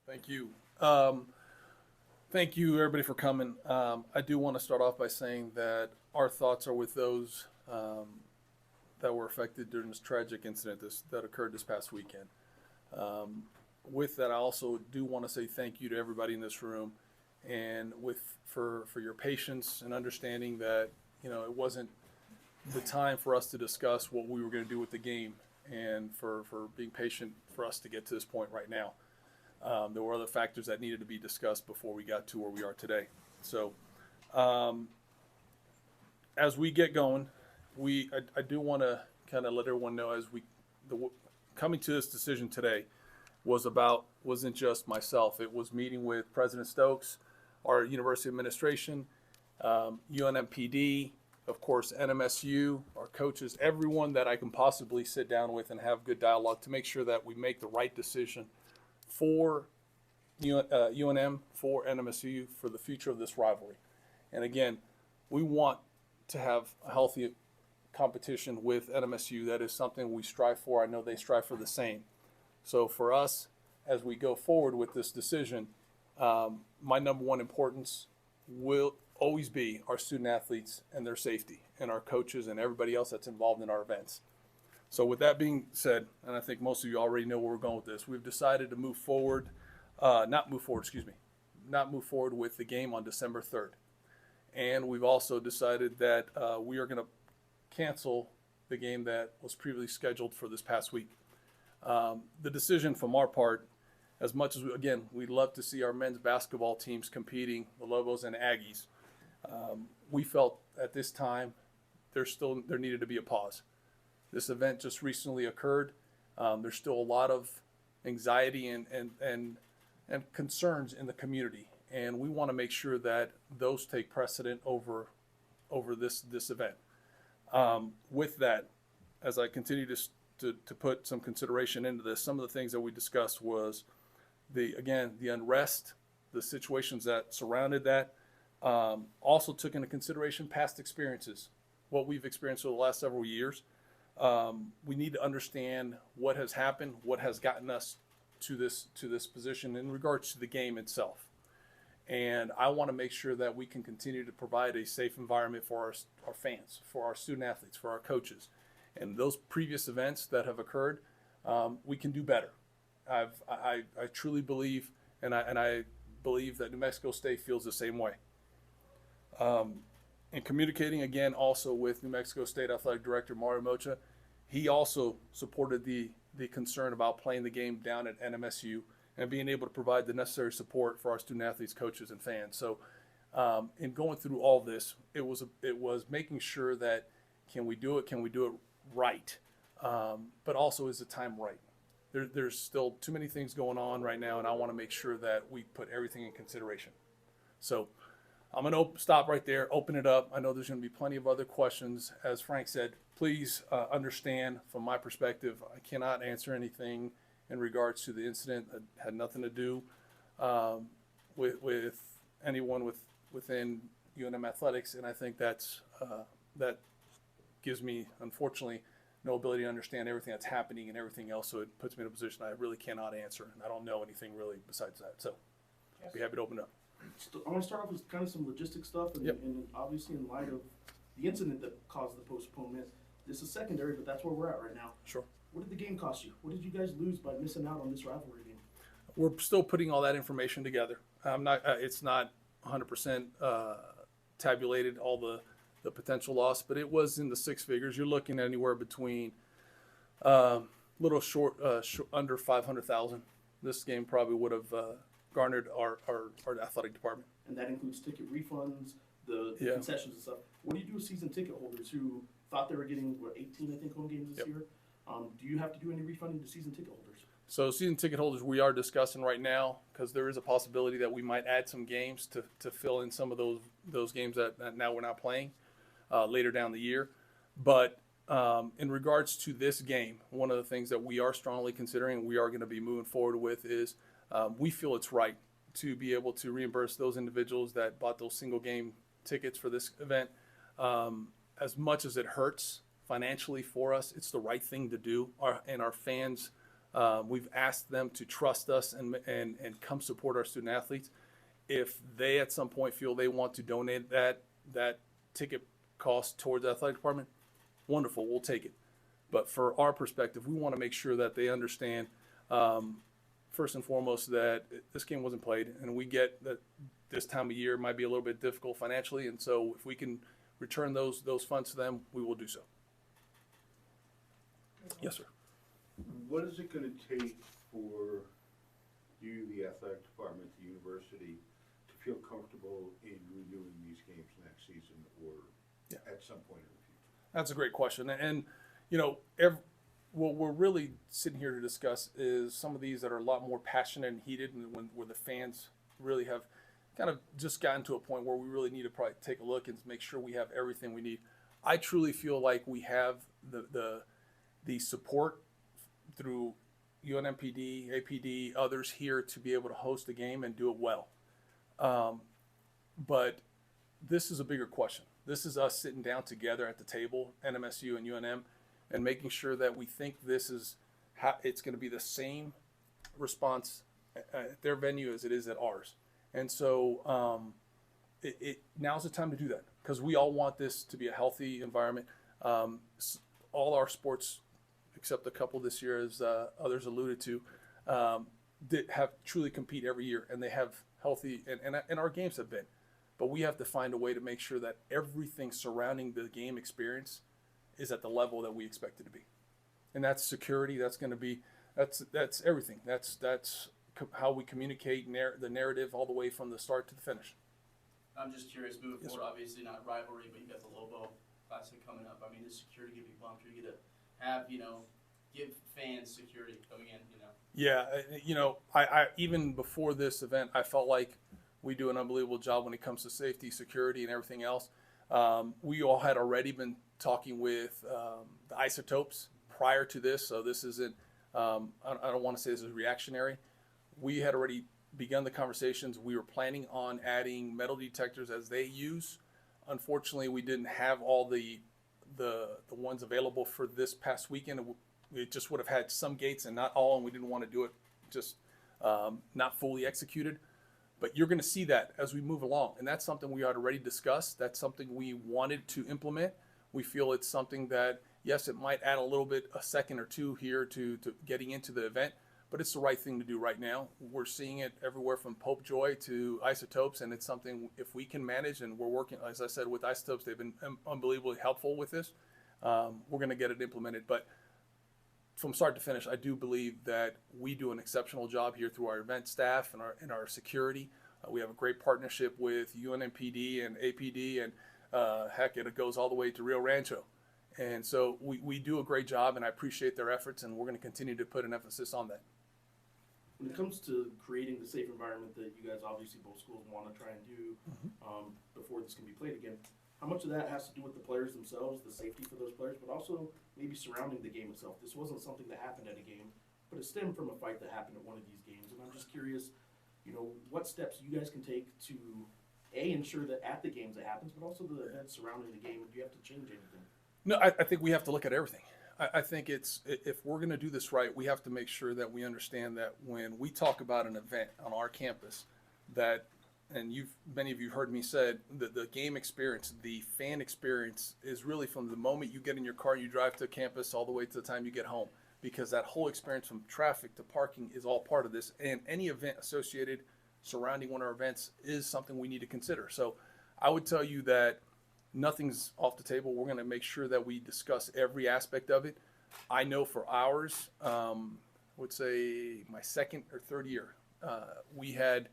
Thank you. Thank you, everybody, for coming. I do want to start off by saying that our thoughts are with those that were affected during this tragic incident that occurred this past weekend. With that, I also do want to say thank you to everybody in this room, and for your patience and understanding that it wasn't the time for us to discuss what we were going to do with the game, and for being patient for us to get to this point right now. There were other factors that needed to be discussed before we got to where we are today. So, as we get going, I do want to kind of let everyone know coming to this decision today wasn't just myself. It was meeting with President Stokes, our university administration, UNMPD, of course, NMSU, our coaches, everyone that I can possibly sit down with and have good dialogue to make sure that we make the right decision for UNM, for NMSU, for the future of this rivalry. And again, we want to have a healthy competition with NMSU. That is something we strive for. I know they strive for the same. So for us, as we go forward with this decision, my number one importance will always be our student athletes and their safety, and our coaches and everybody else that's involved in our events. So with that being said, and I think most of you already know where we're going with this, we've decided to not move forward with the game on December 3rd. And we've also decided that we are going to cancel the game that was previously scheduled for this past week. The decision from our part, as much as we'd love to see our men's basketball teams competing, the Lobos and Aggies, we felt at this time there needed to be a pause. This event just recently occurred. There's still a lot of anxiety and concerns in the community, and we want to make sure that those take precedent over this event. With that, as I continue to put some consideration into this, some of the things that we discussed was the unrest, the situations that surrounded that. Also took into consideration past experiences, what we've experienced over the last several years. We need to understand what has happened, what has gotten us to this position in regards to the game itself. And I want to make sure that we can continue to provide a safe environment for our fans, for our student athletes, for our coaches. And those previous events that have occurred, we can do better. I truly believe, and I believe that New Mexico State feels the same way. And communicating again also with New Mexico State Athletic Director Mario Mocha, he also supported the concern about playing the game down at NMSU and being able to provide the necessary support for our student athletes, coaches, and fans. So in going through all this, it was making sure that can we do it right, but also is the time right. There's still too many things going on right now, and I want to make sure that we put everything in consideration. So I'm going to stop right there, open it up. I know there's going to be plenty of other questions. As Frank said, please understand from my perspective, I cannot answer anything in regards to the incident that had nothing to do with anyone within UNM athletics. And I think that gives me, unfortunately, no ability to understand everything that's happening and everything else. So it puts me in a position I really cannot answer. And I don't know anything really besides that. So I'll be happy to open it up. I want to start off with kind of some logistic stuff, and, Yep. and obviously in light of the incident that caused the postponement, this is secondary, but that's where we're at right now. Sure. What did the game cost you? What did you guys lose by missing out on this rivalry game? We're still putting all that information together. It's not 100% tabulated, all the potential loss, but it was in the six figures. You're looking at anywhere between little short, under 500,000. This game probably would have garnered our athletic department. And that includes ticket refunds, the concessions and stuff. What do you do with season ticket holders who thought they were getting 18, I think, home games this year? Do you have to do any refunding to season ticket holders? So season ticket holders, we are discussing right now, because there is a possibility that we might add some games to fill in some of those games that now we're not playing later down the year. But in regards to this game, one of the things that we are strongly considering, we are going to be moving forward with is we feel it's right to be able to reimburse those individuals that bought those single game tickets for this event. As much as it hurts financially for us, it's the right thing to do. Our fans We've asked them to trust us and come support our student athletes. If they at some point feel they want to donate that ticket cost towards the athletic department, wonderful, we'll take it. But for our perspective, we want to make sure that they understand, first and foremost, that this game wasn't played, and we get that this time of year might be a little bit difficult financially, and so if we can return those funds to them, we will do so. Yes, sir. What is it going to take for you, the athletic department, the university, to feel comfortable in renewing these games next season or at some point in the future? That's a great question. And what we're really sitting here to discuss is some of these that are a lot more passionate and heated, and where the fans really have kind of just gotten to a point where we really need to probably take a look and make sure we have everything we need. I truly feel like we have the support through UNMPD, APD, others here to be able to host a game and do it well. But this is a bigger question. This is us sitting down together at the table, NMSU and UNM, and making sure that we think this is how it's going to be the same response at their venue as it is at ours. And so now's the time to do that, because we all want this to be a healthy environment. All our sports, except a couple this year, as others alluded to, have truly compete every year, and they have healthy, and our games have been. But we have to find a way to make sure that everything surrounding the game experience is at the level that we expect it to be. And that's security. That's going to be, that's everything. That's how we communicate the narrative all the way from the start to the finish. I'm just curious, moving Yes, forward, sir. obviously not rivalry, but you got the Lobo Classic coming up. I mean, is security going to be bumped? Are you going to have, give fans security coming in, Yeah, I even before this event, I felt like we do an unbelievable job when it comes to safety, security, and everything else. We all had already been talking with the isotopes prior to this, so this isn't, I don't want to say this is reactionary. We had already begun the conversations. We were planning on adding metal detectors as they use. Unfortunately, we didn't have all the ones available for this past weekend. We just would have had some gates and not all, and we didn't want to do it just not fully executed. But you're going to see that as we move along, and that's something we had already discussed. That's something we wanted to implement. We feel it's something that, yes, it might add a little bit, a second or two here to getting into the event, but it's the right thing to do right now. We're seeing it everywhere from Pope Joy to isotopes, and it's something, if we can manage, and we're working, as I said, with isotopes, they've been unbelievably helpful with this. We're going to get it implemented. But from start to finish, I do believe that we do an exceptional job here through our event staff and our security. We have a great partnership with UNMPD and APD, and heck, it goes all the way to Rio Rancho. And so we do a great job, and I appreciate their efforts, and we're going to continue to put an emphasis on that. When it comes to creating the safe environment that you guys, obviously both schools want to try and do before this can be played again, how much of that has to do with the players themselves, the safety for those players, but also maybe surrounding the game itself? This wasn't something that happened at a game, but it stemmed from a fight that happened at one of these games. And I'm just curious, what steps you guys can take to, A, ensure that at the games it happens, but also the events surrounding the game. Do you have to change anything? No, I think we have to look at everything. I think if we're going to do this right, we have to make sure that we understand that when we talk about an event on our campus, that, and many of you heard me said, the game experience, the fan experience is really from the moment you get in your car, you drive to campus, all the way to the time you get home, because that whole experience from traffic to parking is all part of this. And any event associated surrounding one of our events is something we need to consider. So I would tell you that nothing's off the table. We're going to make sure that we discuss every aspect of it. I know for ours, I would say my second or third year, we had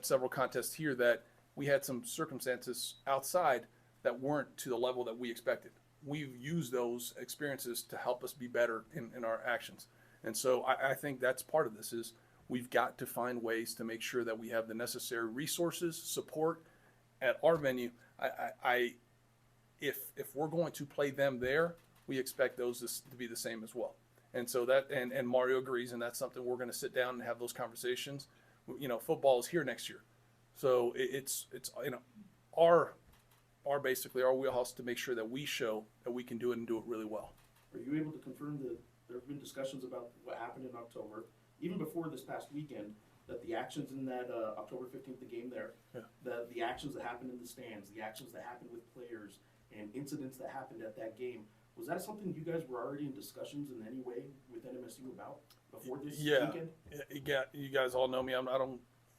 several contests here that we had some circumstances outside that weren't to the level that we expected. We've used those experiences to help us be better in our actions. And so I think that's part of this is we've got to find ways to make sure that we have the necessary resources, support at our venue. If we're going to play them there, we expect those to be the same as well. And so that, and Mario agrees, and that's something we're going to sit down and have those conversations. Football is here next year, so it's our basically our wheelhouse to make sure that we show that we can do it and do it really well. Are you able to confirm that there have been discussions about what happened in October, even before this past weekend, that the actions in that October 15th, the game there, the actions that happened in the stands, the actions that happened with players, and incidents that happened at that game, was that something you guys were already in discussions in any way with NMSU about before this weekend? You guys all know me.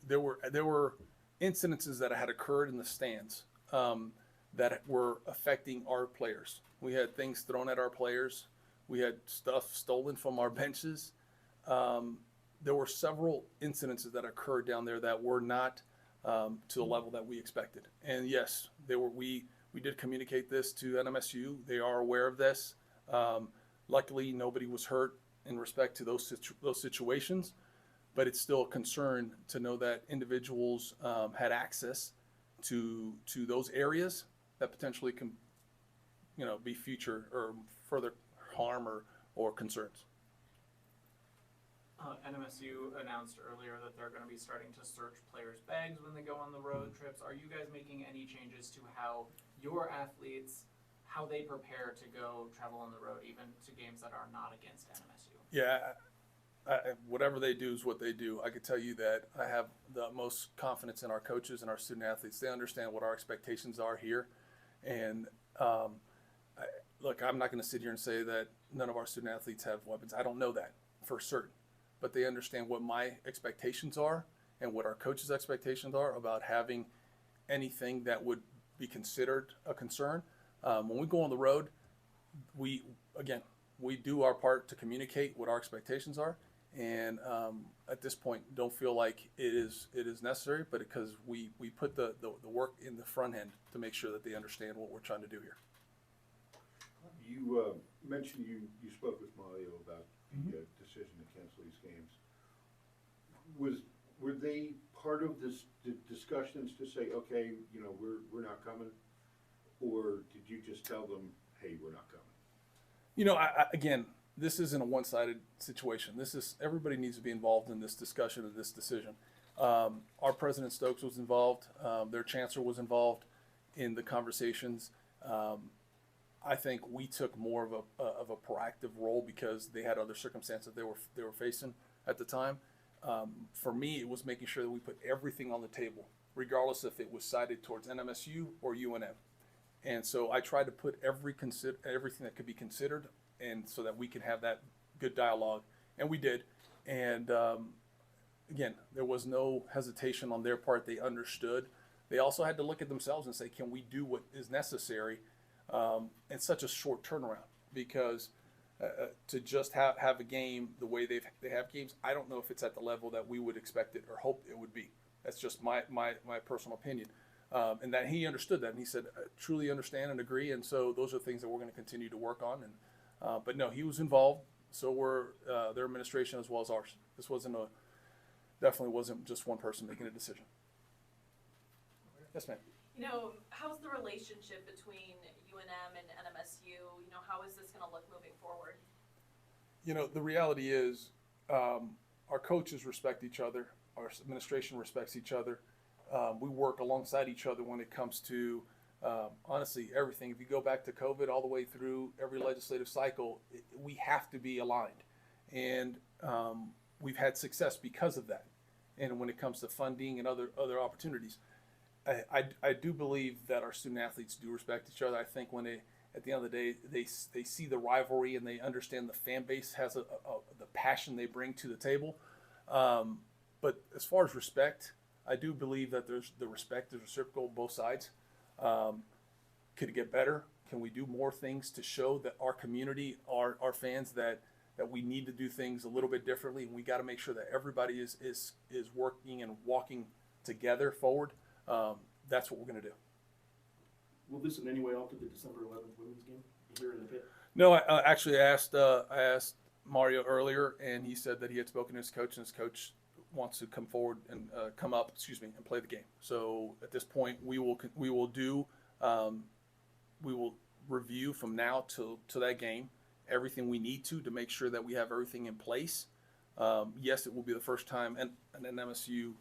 There were incidences that had occurred in the stands that were affecting our players. We had things thrown at our players. We had stuff stolen from our benches. There were several incidences that occurred down there that were not to the level that we expected. And yes, we did communicate this to NMSU. They are aware of this. Luckily, nobody was hurt in respect to those situations, but it's still a concern to know that individuals had access to those areas that potentially can, be future or further harm or concerns. NMSU announced earlier that they're going to be starting to search players' bags when they go on the road trips. Are you guys making any changes to how your athletes, how they prepare to go travel on the road, even to games that are not against NMSU? Yeah, whatever they do is what they do. I can tell you that I have the most confidence in our coaches and our student athletes. They understand what our expectations are here. And look, I'm not going to sit here and say that none of our student athletes have weapons. I don't know that for certain. But they understand what my expectations are and what our coaches' expectations are about having anything that would be considered a concern. When we go on the road, we do our part to communicate what our expectations are, and at this point, don't feel like it is necessary, but because we put the work in the front end to make sure that they understand what we're trying to do here. You mentioned you spoke with Mario about the decision to cancel these games. Were they part of this discussions to say, okay, we're not coming, or did you just tell them, hey, we're not coming? Again, this isn't a one-sided situation. Everybody needs to be involved in this discussion and this decision. Our President Stokes was involved. Their chancellor was involved in the conversations. I think we took more of a proactive role because they had other circumstances they were facing at the time. For me, it was making sure that we put everything on the table, regardless if it was sided towards NMSU or UNM. And so I tried to put everything that could be considered, and so that we can have that good dialogue, and we did. And again, there was no hesitation on their part. They understood. They also had to look at themselves and say, can we do what is necessary in such a short turnaround? Because to just have a game the way they have games, I don't know if it's at the level that we would expect it or hope it would be. That's just my personal opinion. And that he understood that, and he said, I truly understand and agree. And so those are things that we're going to continue to work on. And but no, he was involved. So were their administration as well as ours. This definitely wasn't just one person making a decision. Yes, ma'am. How's the relationship between UNM and NMSU? How is this going to look moving forward? The reality is our coaches respect each other. Our administration respects each other. We work alongside each other when it comes to, honestly, everything. If you go back to COVID all the way through every legislative cycle, we have to be aligned. And we've had success because of that. And when it comes to funding and other opportunities, I do believe that our student athletes do respect each other. I think when at the end of the day, they see the rivalry and they understand the fan base has the passion they bring to the table. But as far as respect, I do believe that there's reciprocal on both sides. Could it get better? Can we do more things to show that our community, our fans, that we need to do things a little bit differently, and we got to make sure that everybody is working and walking together forward. That's what we're going to do. Will this in any way alter the December 11th women's game here in the pit? No, I actually asked Mario earlier, and he said that he had spoken to his coach, and his coach wants to come forward and and play the game. So at this point, we will review from now to that game everything we need to make sure that we have everything in place. Yes, it will be the first time an NMSU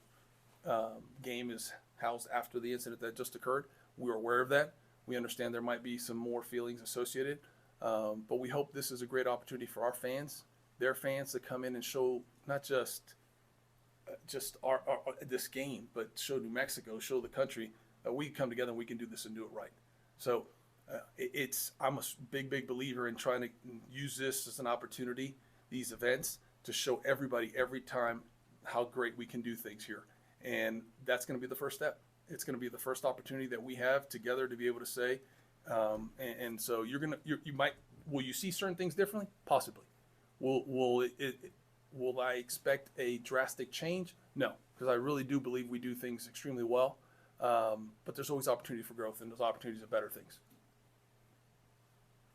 game is housed after the incident that just occurred. We're aware of that. We understand there might be some more feelings associated, But we hope this is a great opportunity for our fans, their fans, to come in and show not just our this game, but show New Mexico, show the country that we come together and we can do this and do it right. So I'm a big believer in trying to use this as an opportunity, these events, to show everybody every time how great we can do things here. And that's going to be the first step. It's going to be the first opportunity that we have together to be able to say, and so will you see certain things differently? Possibly. Will I expect a drastic change? No, because I really do believe we do things extremely well. But there's always opportunity for growth, and those opportunities are better things.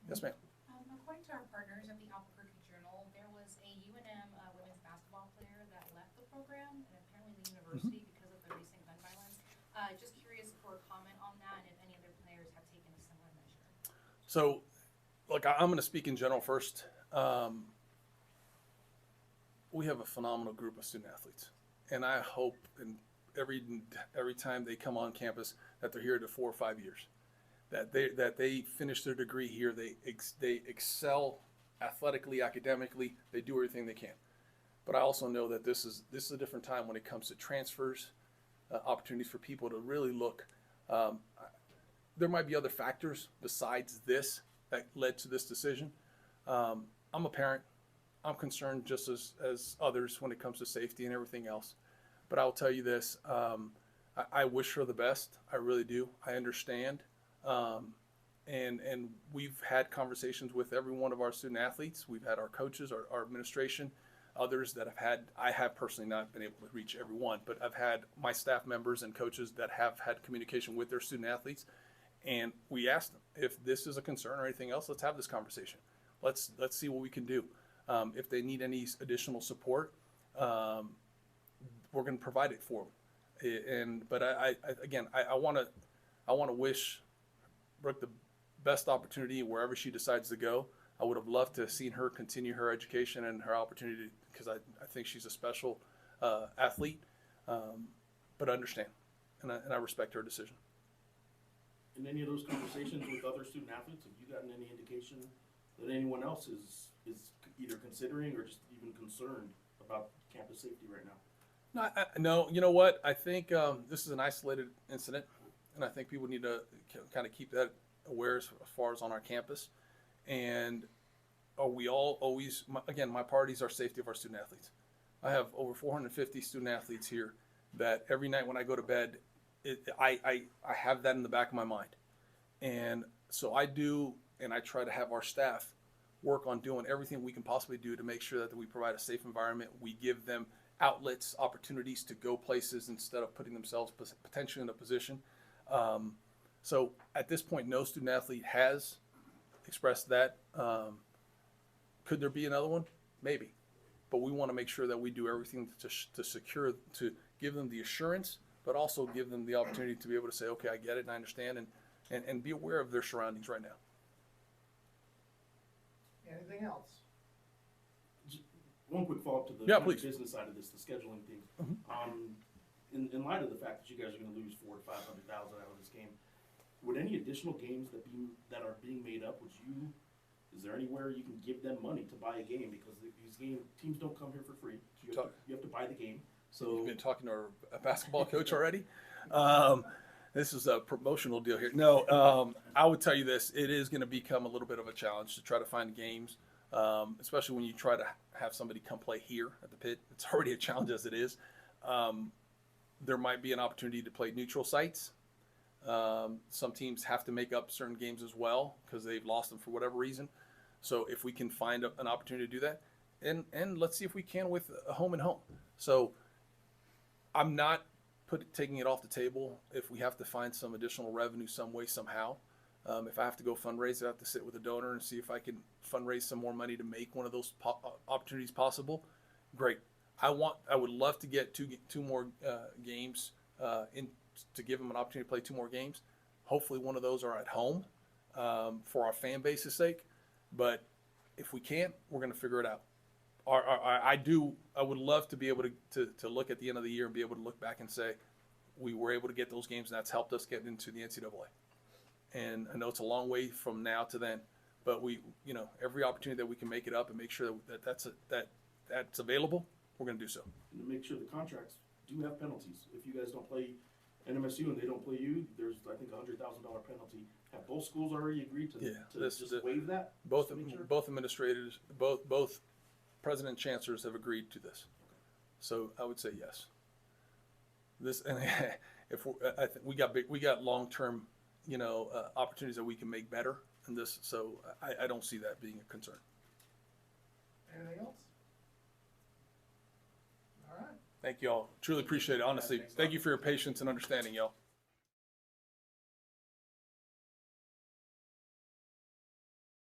Yes, ma'am. According to our partners at the Albuquerque Journal, there was a UNM women's basketball player that left the program and apparently the university because of the recent gun violence. Just curious for a comment on that and if any other players have taken a similar measure. So, look, I'm going to speak in general first. We have a phenomenal group of student athletes, and I hope every time they come on campus that they're here to 4 or 5 years, that they finish their degree here, they excel athletically, academically, they do everything they can. But I also know that this is a different time when it comes to transfers, opportunities for people to really look. There might be other factors besides this that led to this decision. I'm a parent. I'm concerned just as others when it comes to safety and everything else. But I'll tell you this, I wish her the best. I really do. I understand. And we've had conversations with every one of our student athletes. We've had our coaches, our administration, others that I have personally not been able to reach everyone, but I've had my staff members and coaches that have had communication with their student athletes. And we asked them, if this is a concern or anything else, let's have this conversation. Let's see what we can do. If they need any additional support, we're going to provide it for them. But I want to wish Brooke the best opportunity wherever she decides to go. I would have loved to have seen her continue her education and her opportunity, because I think she's a special athlete. But I understand, and I respect her decision. In any of those conversations with other student athletes, have you gotten any indication that anyone else is either considering or just even concerned about campus safety right now? No, you know what? I think this is an isolated incident, and I think people need to kind of keep that aware as far as on our campus. And are we all always, again, my priorities are safety of our student athletes. I have over 450 student athletes here that every night when I go to bed, I have that in the back of my mind. And so I do, and I try to have our staff work on doing everything we can possibly do to make sure that we provide a safe environment. We give them outlets, opportunities to go places instead of putting themselves potentially in a position. So at this point, no student athlete has expressed that. Could there be another one? Maybe. But we want to make sure that we do everything to secure, to give them the assurance, but also give them the opportunity to be able to say, okay, I get it and I understand, and be aware of their surroundings right now. Anything else? One quick follow-up to the Yeah, please. business side of this, the scheduling thing. Mhm. In light of the fact that you guys are going to lose $400,000 to $500,000 out of this game, would any additional games that are being made up, is there anywhere you can give them money to buy a game? Because these teams don't come here for free. You have to buy the game. So You've been talking to a basketball coach already? This is a promotional deal here. No, I would tell you this. It is going to become a little bit of a challenge to try to find games, especially when you try to have somebody come play here at the pit. It's already a challenge as it is. There might be an opportunity to play neutral sites. Some teams have to make up certain games as well because they've lost them for whatever reason. So if we can find an opportunity to do that, and let's see if we can with a home and home. So I'm not taking it off the table if we have to find some additional revenue some way, somehow. If I have to go fundraise, I have to sit with a donor and see if I can fundraise some more money to make one of those opportunities possible. Great. I would love to get two more games to give them an opportunity to play 2 more games. Hopefully one of those are at home for our fan base's sake. But if we can't, we're going to figure it out. I would love to be able to look at the end of the year and be able to look back and say, we were able to get those games and that's helped us get into the NCAA. And I know it's a long way from now to then, but we, you know, every opportunity that we can make it up and make sure that that's available, we're going to do so. And to make sure the contracts do have penalties. If you guys don't play NMSU and they don't play you, there's, I think, $100,000 penalty. Have both schools already agreed to, Yeah, just waive that? Both Just to make sure? both administrators, both president and chancellors have agreed to this. So I would say yes. This, and if I think we got long-term, you know, opportunities that we can make better in this. So I don't see that being a concern. Anything else? All right. Thank you all. Truly appreciate it. Honestly, Thanks a lot. thank you for your patience and understanding, y'all.